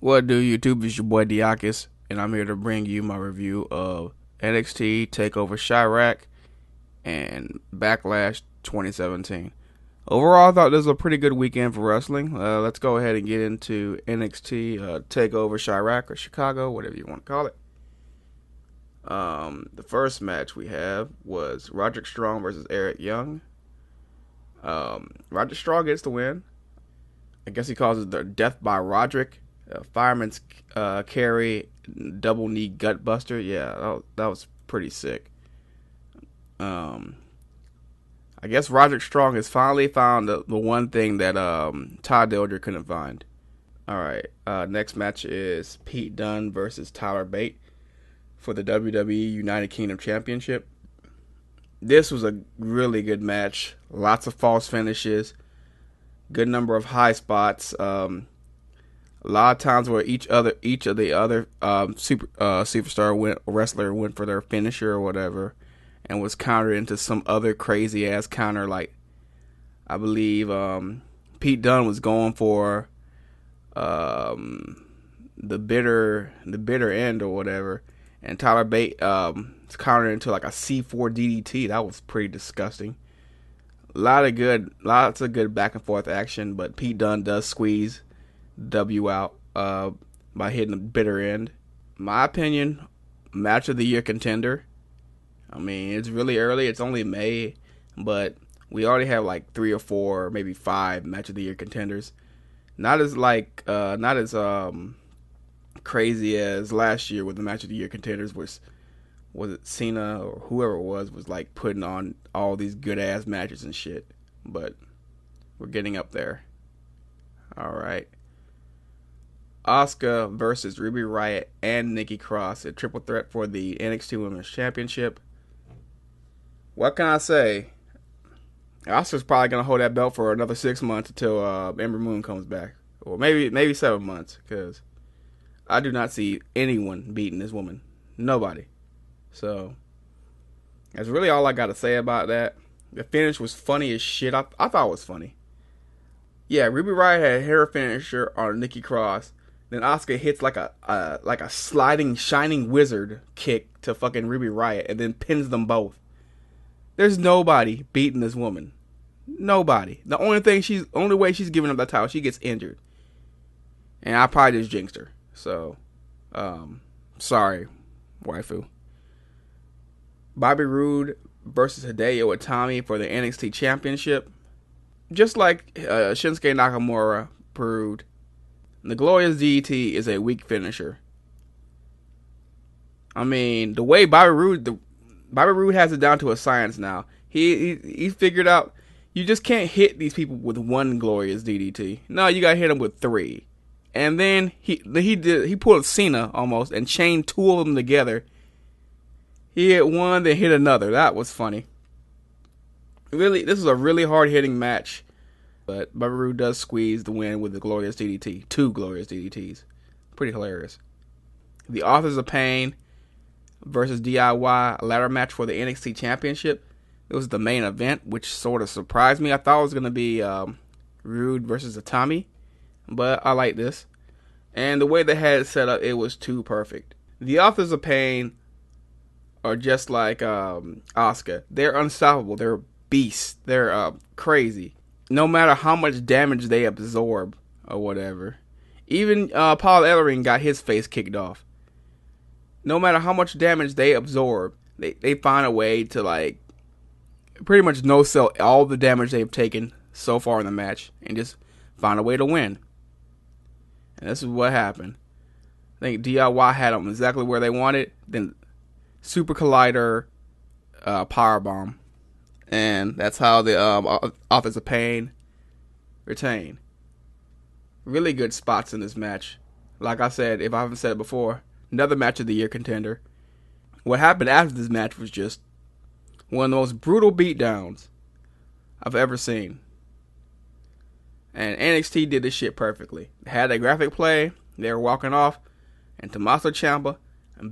What do YouTube? It's your boy Dieakas, and I'm here to bring you my review of NXT Takeover Chirac and Backlash 2017. Overall, I thought this was a pretty good weekend for wrestling. Let's go ahead and get into NXT Takeover Chirac or Chicago, whatever you want to call it. The first match we have was Roderick Strong versus Eric Young. Roderick Strong gets the win. I guess he calls it the Death by Roderick. Fireman's carry, double knee gut buster. Yeah, that was pretty sick. I guess Roderick Strong has finally found the one thing that Todd Dilger couldn't find. All right, next match is Pete Dunne versus Tyler Bate for the WWE United Kingdom Championship. This was a really good match. Lots of false finishes. Good number of high spots. A lot of times where each of the other superstar wrestler went for their finisher or whatever, and was countered into some other crazy ass counter. Like I believe Pete Dunne was going for the bitter end or whatever, and Tyler Bate countered into like a C4 DDT. That was pretty disgusting. Lots of good back and forth action, but Pete Dunne does squeeze W out by hitting the bitter end. My opinion, match of the year contender. I mean, it's really early. It's only May, but we already have like 3 or 4, maybe 5 match of the year contenders. Not as crazy as last year with the match of the year contenders was it Cena or whoever it was like putting on all these good ass matches and shit. But we're getting up there. All right. Asuka versus Ruby Riott and Nikki Cross, a triple threat for the NXT Women's Championship. What can I say? Asuka's probably gonna hold that belt for another 6 months until Ember Moon comes back, or maybe 7 months, because I do not see anyone beating this woman. Nobody. So that's really all I got to say about that. The finish was funny as shit. I thought it was funny. Yeah, Ruby Riott had her finisher on Nikki Cross. Then Asuka hits like a sliding shining wizard kick to fucking Ruby Riott and then pins them both. There's nobody beating this woman. Nobody. The only way she's giving up that title, she gets injured. And I probably just jinxed her. So, sorry, waifu. Bobby Roode versus Hideo Itami for the NXT Championship. Just like Shinsuke Nakamura proved, the Glorious DDT is a weak finisher. I mean, the way Bobby Roode has it down to a science now. He figured out you just can't hit these people with one Glorious DDT. No, you gotta hit them with 3. And then he pulled Cena almost and chained 2 of them together. He hit one, then hit another. That was funny. Really, this is a really hard hitting match. But Bobby Roode does squeeze the win with the Glorious DDT. 2 Glorious DDTs. Pretty hilarious. The Authors of Pain versus DIY, a ladder match for the NXT Championship. It was the main event, which sort of surprised me. I thought it was going to be Roode versus Itami. But I like this. And the way they had it set up, it was too perfect. The Authors of Pain are just like Asuka. They're unstoppable. They're beasts. They're crazy. No matter how much damage they absorb or whatever. Even Paul Ellering got his face kicked off. No matter how much damage they absorb, they find a way to like pretty much no-sell all the damage they've taken so far in the match and just find a way to win. And this is what happened. I think DIY had them exactly where they wanted. Then Super Collider Powerbomb. And that's how the Authors of Pain retain. Really good spots in this match. Like I said, if I haven't said it before, another match of the year contender. What happened after this match was just one of the most brutal beatdowns I've ever seen. And NXT did this shit perfectly. They had a graphic play, they were walking off, and Tommaso Ciampa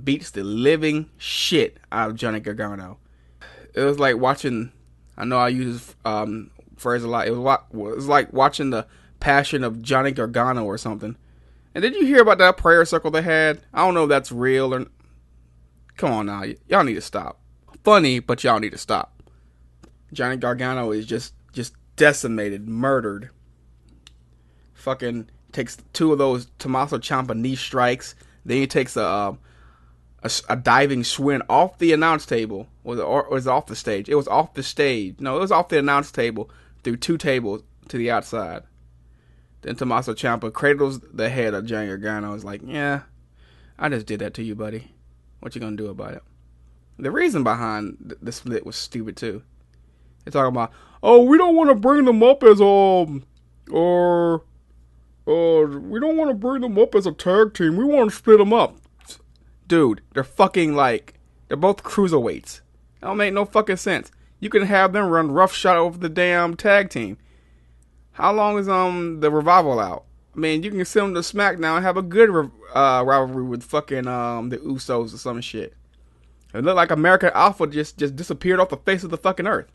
beats the living shit out of Johnny Gargano. It was like watching, I know I use this phrase a lot, it was like watching the passion of Johnny Gargano or something. And did you hear about that prayer circle they had? I don't know if that's real or. Come on now, y'all need to stop. Funny, but y'all need to stop. Johnny Gargano is just decimated, murdered. Fucking takes 2 of those Tommaso Ciampa knee strikes. Then he takes a diving swing off the announce table. Was it off the stage? It was off the stage. No, it was off the announce table through 2 tables to the outside. Then Tommaso Ciampa cradles the head of Johnny Gargano. Is like, yeah, I just did that to you, buddy. What you gonna do about it? The reason behind the split was stupid too. They're talking about, oh, we don't want to bring them up as we don't want to bring them up as a tag team. We want to split them up. Dude, they're fucking they're both cruiserweights. That don't make no fucking sense. You can have them run roughshod over the damn tag team. How long is the Revival out? I mean, you can send them to SmackDown and have a good rivalry with fucking the Usos or some shit. It looked like American Alpha just disappeared off the face of the fucking earth.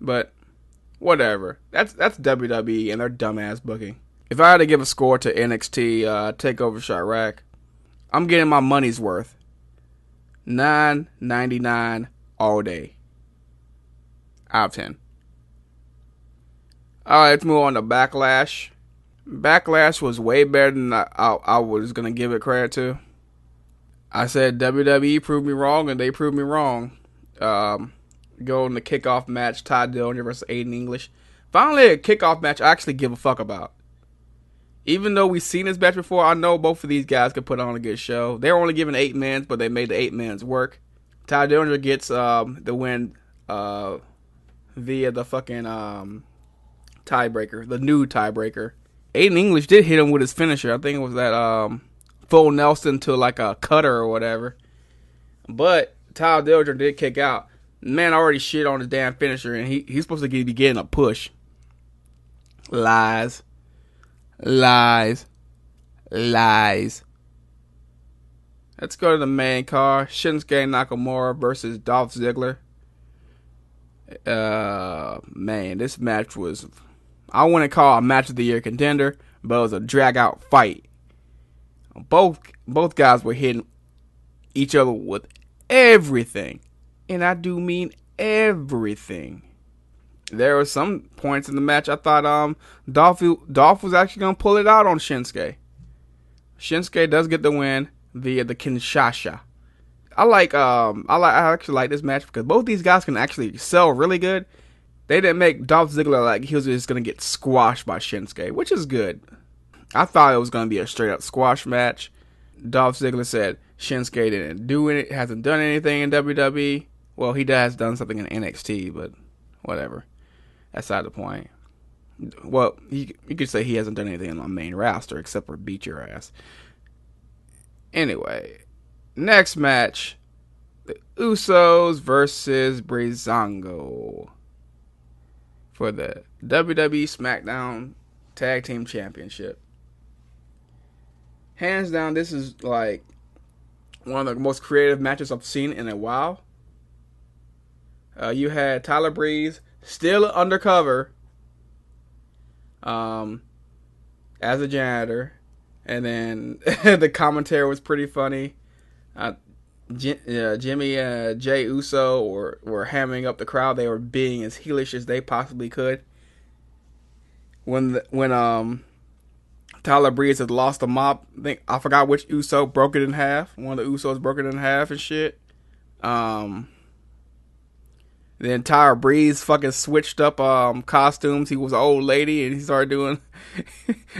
But whatever. That's WWE and their dumbass booking. If I had to give a score to NXT Takeover Chirac, I'm getting my money's worth. $9.99 all day. Out of 10. Alright, let's move on to Backlash. Backlash was way better than I was going to give it credit to. I said WWE proved me wrong, and they proved me wrong. Go in the kickoff match, Ty Dillinger versus Aiden English. Finally, a kickoff match I actually give a fuck about. Even though we've seen this match before, I know both of these guys could put on a good show. They were only given 8 minutes, but they made the 8 minutes work. Ty Dillinger gets the win via the fucking tiebreaker, the new tiebreaker. Aiden English did hit him with his finisher. I think it was that full Nelson to like a cutter or whatever. But Ty Dillinger did kick out. Man already shit on his damn finisher, and he's supposed to be getting a push. Lies. Let's go to the main card. Shinsuke Nakamura versus Dolph Ziggler. Man, this match was, I wouldn't call it a match of the year contender, but it was a drag out fight. Both guys were hitting each other with everything. And I do mean everything. There were some points in the match I thought Dolph was actually gonna pull it out on Shinsuke. Shinsuke does get the win via the Kinshasa. I actually like this match because both these guys can actually sell really good. They didn't make Dolph Ziggler like he was just gonna get squashed by Shinsuke, which is good. I thought it was gonna be a straight up squash match. Dolph Ziggler said Shinsuke didn't do it, hasn't done anything in WWE. Well, he has done something in NXT, but whatever. That's not the point. Well, you could say he hasn't done anything on the main roster except for beat your ass. Anyway, next match, the Usos versus Breezango for the WWE SmackDown Tag Team Championship. Hands down, this is like one of the most creative matches I've seen in a while. You had Tyler Breeze still undercover as a janitor, and then the commentary was pretty funny. Jimmy and Jay Uso were hamming up the crowd. They were being as heelish as they possibly could. When Tyler Breeze had lost the mop, I forgot which Uso broke it in half. One of the Usos broke it in half and shit. Then Tyler Breeze fucking switched up costumes. He was an old lady, and he started doing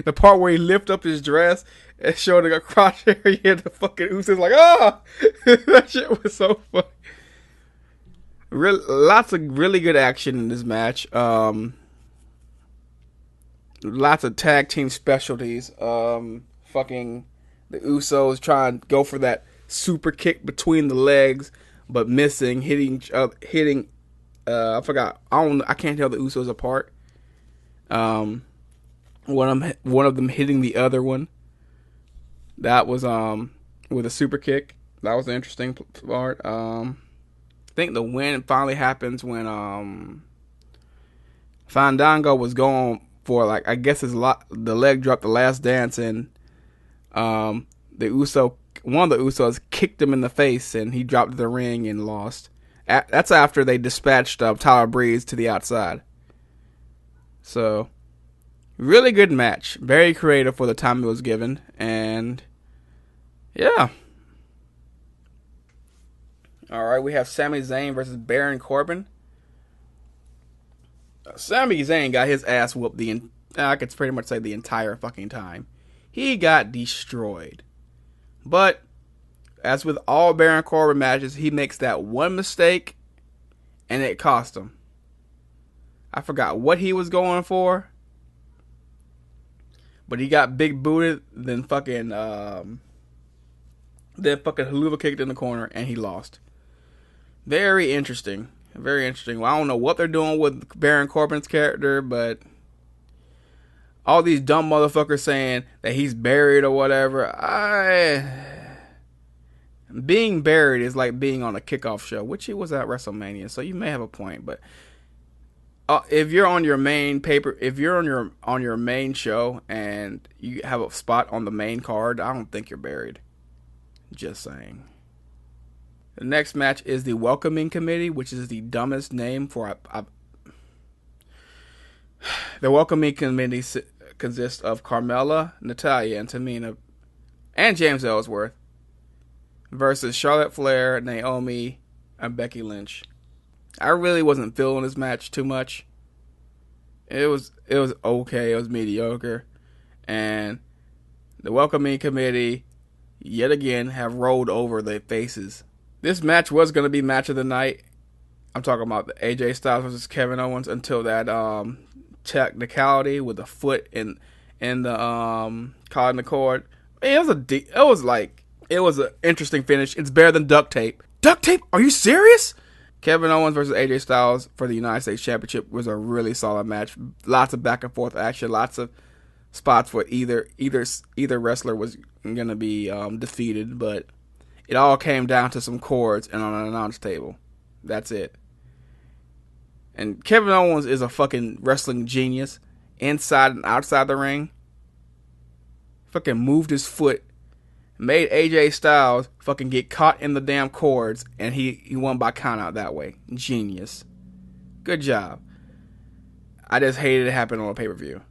the part where he lifted up his dress and showed a crotch area. The fucking Usos like, ah! That shit was so funny. Lots of really good action in this match. Lots of tag team specialties. Fucking the Usos trying to go for that super kick between the legs, but missing, hitting. I forgot. I can't tell the Usos apart. One of them hitting the other one. That was with a super kick. That was an interesting part. I think the win finally happens when Fandango was going for like, I guess the leg drop, the last dance, and one of the Usos kicked him in the face, and he dropped to the ring and lost. That's after they dispatched Tyler Breeze to the outside. So, really good match. Very creative for the time it was given. And, yeah. Alright, we have Sami Zayn versus Baron Corbin. Sami Zayn got his ass whooped I could pretty much say the entire fucking time. He got destroyed. But, as with all Baron Corbin matches, he makes that one mistake, and it cost him. I forgot what he was going for, but he got big booted, then fucking haluva kicked in the corner, and he lost. Very interesting. Very interesting. Well, I don't know what they're doing with Baron Corbin's character, but all these dumb motherfuckers saying that he's buried or whatever. Being buried is like being on a kickoff show, which he was at WrestleMania, so you may have a point. But if you're on your main on your main show and you have a spot on the main card, I don't think you're buried. Just saying. The next match is the Welcoming Committee, which is the dumbest name for the Welcoming Committee consists of Carmella, Natalya, and Tamina, and James Ellsworth, versus Charlotte Flair, Naomi, and Becky Lynch. I really wasn't feeling this match too much. It was okay. It was mediocre. And the Welcoming Committee, yet again, have rolled over their faces. This match was going to be match of the night. I'm talking about the AJ Styles versus Kevin Owens until that technicality with the foot in the caught in the cord. It was an interesting finish. It's better than duct tape. Duct tape? Are you serious? Kevin Owens versus AJ Styles for the United States Championship was a really solid match. Lots of back and forth action. Lots of spots where either wrestler was going to be defeated, but it all came down to some cords and on an announce table. That's it. And Kevin Owens is a fucking wrestling genius. Inside and outside the ring. Fucking moved his foot. Made AJ Styles fucking get caught in the damn cords. And he won by countout that way. Genius. Good job. I just hated it happen on a pay-per-view.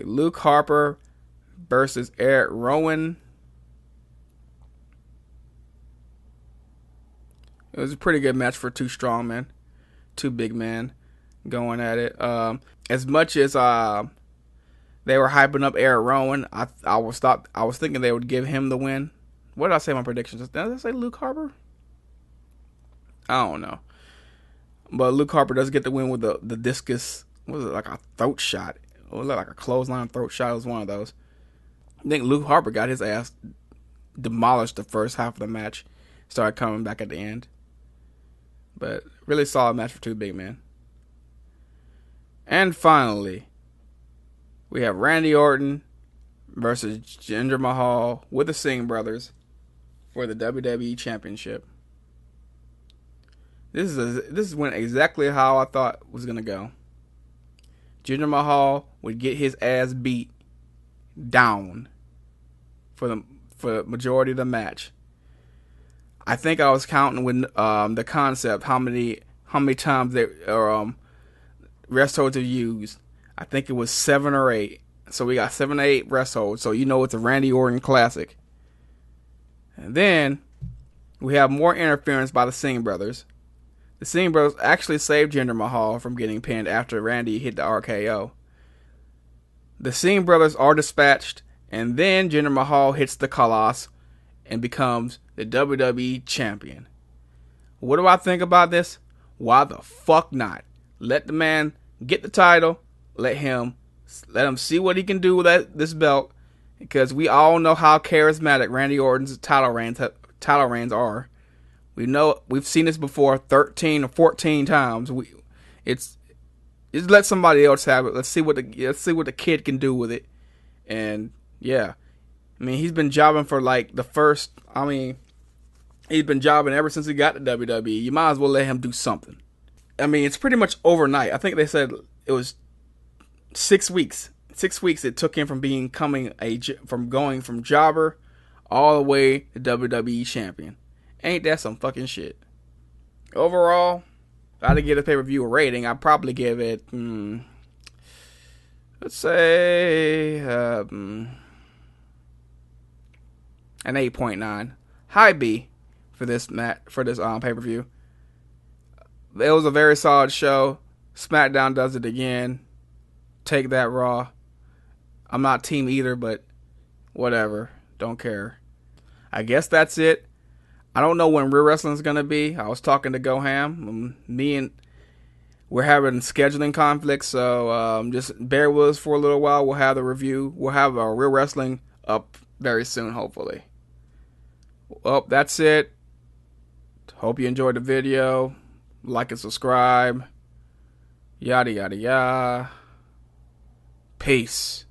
Luke Harper versus Eric Rowan. It was a pretty good match for two strong men. Two big men going at it. As much as they were hyping up Eric Rowan, I was thinking they would give him the win. What did I say in my predictions? Did I say Luke Harper? I don't know. But Luke Harper does get the win with the discus. What was it, like a throat shot? It was like a clothesline throat shot. It was one of those. I think Luke Harper got his ass demolished the first half of the match. Started coming back at the end. But really solid match for two big men. And finally, we have Randy Orton versus Jinder Mahal with the Singh brothers for the WWE Championship. This went exactly how I thought was gonna go. Jinder Mahal would get his ass beat down for the majority of the match. I think I was counting with the concept how many times they rest holds have used. I think it was 7 or 8. So we got 7 or 8 rest holds. So you know it's a Randy Orton classic. And then we have more interference by the Singh brothers. The Singh brothers actually saved Jinder Mahal from getting pinned after Randy hit the RKO. The Singh brothers are dispatched, and then Jinder Mahal hits the Khallas and becomes the WWE Champion. What do I think about this? Why the fuck not? Let the man get the title. Let him see what he can do with this belt. Because we all know how charismatic Randy Orton's title reigns are. We've seen this before 13 or 14 times. Just let somebody else have it. Let's see what the kid can do with it. And yeah. I mean, he's been jobbing for he's been jobbing ever since he got to WWE. You might as well let him do something. I mean, it's pretty much overnight. I think they said it was 6 weeks. 6 weeks it took him from from going from jobber all the way to WWE champion. Ain't that some fucking shit? Overall, if I had to give the pay-per-view a rating, I'd probably give it, let's say, an 8.9. High B for this pay-per-view. It was a very solid show. SmackDown does it again. Take that, Raw. I'm not team either, but whatever. Don't care. I guess that's it. I don't know when Real Wrestling is going to be. I was talking to Goham. We're having scheduling conflicts, so just bear with us for a little while. We'll have the review. We'll have our Real Wrestling up very soon, hopefully. Well, that's it. Hope you enjoyed the video. Like and subscribe. Yada, yada, yada. Peace.